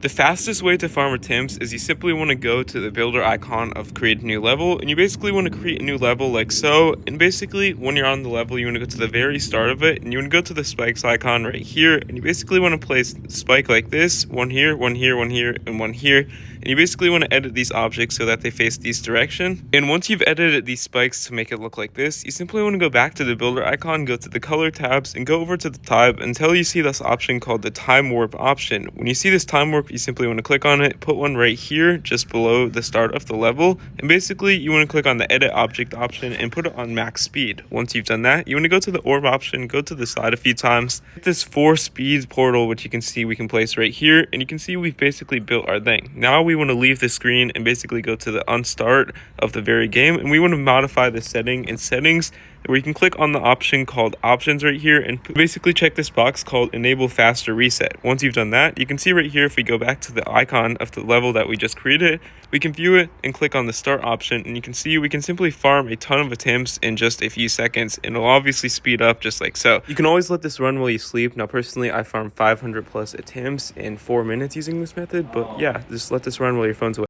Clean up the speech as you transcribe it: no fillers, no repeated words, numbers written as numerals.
The fastest way to farm attempts is you simply want to go to the builder icon of create a new level, and you basically want to create a new level like so. And basically when you're on the level, you want to go to the very start of it, and you want to go to the spikes icon right here, and you basically want to place spike like this, one here, one here, one here, and one here. And you basically want to edit these objects so that they face this direction. And once you've edited these spikes to make it look like this, you simply want to go back to the builder icon, go to the color tabs, and go over to the tab until you see this option called the time warp option. When you see this time warp, you simply want to click on it, put one right here just below the start of the level, and basically you want to click on the edit object option and put it on max speed. Once you've done that, you want to go to the orb option, go to the side a few times, hit this 4 speed portal, which you can see we can place right here, and you can see we've basically built our thing. Now we want to leave the screen and basically go to the unstart of the very game, and we want to modify the setting in settings, where you can click on the option called options right here and basically check this box called enable faster reset. Once you've done that, you can see right here, if we go back to the icon of the level that we just created, we can view it and click on the start option, and you can see we can simply farm a ton of attempts in just a few seconds, and it'll obviously speed up just like so. You can always let this run while you sleep. Now personally, I farmed 500 plus attempts in 4 minutes using this method, but yeah, just let this run while your phone's away.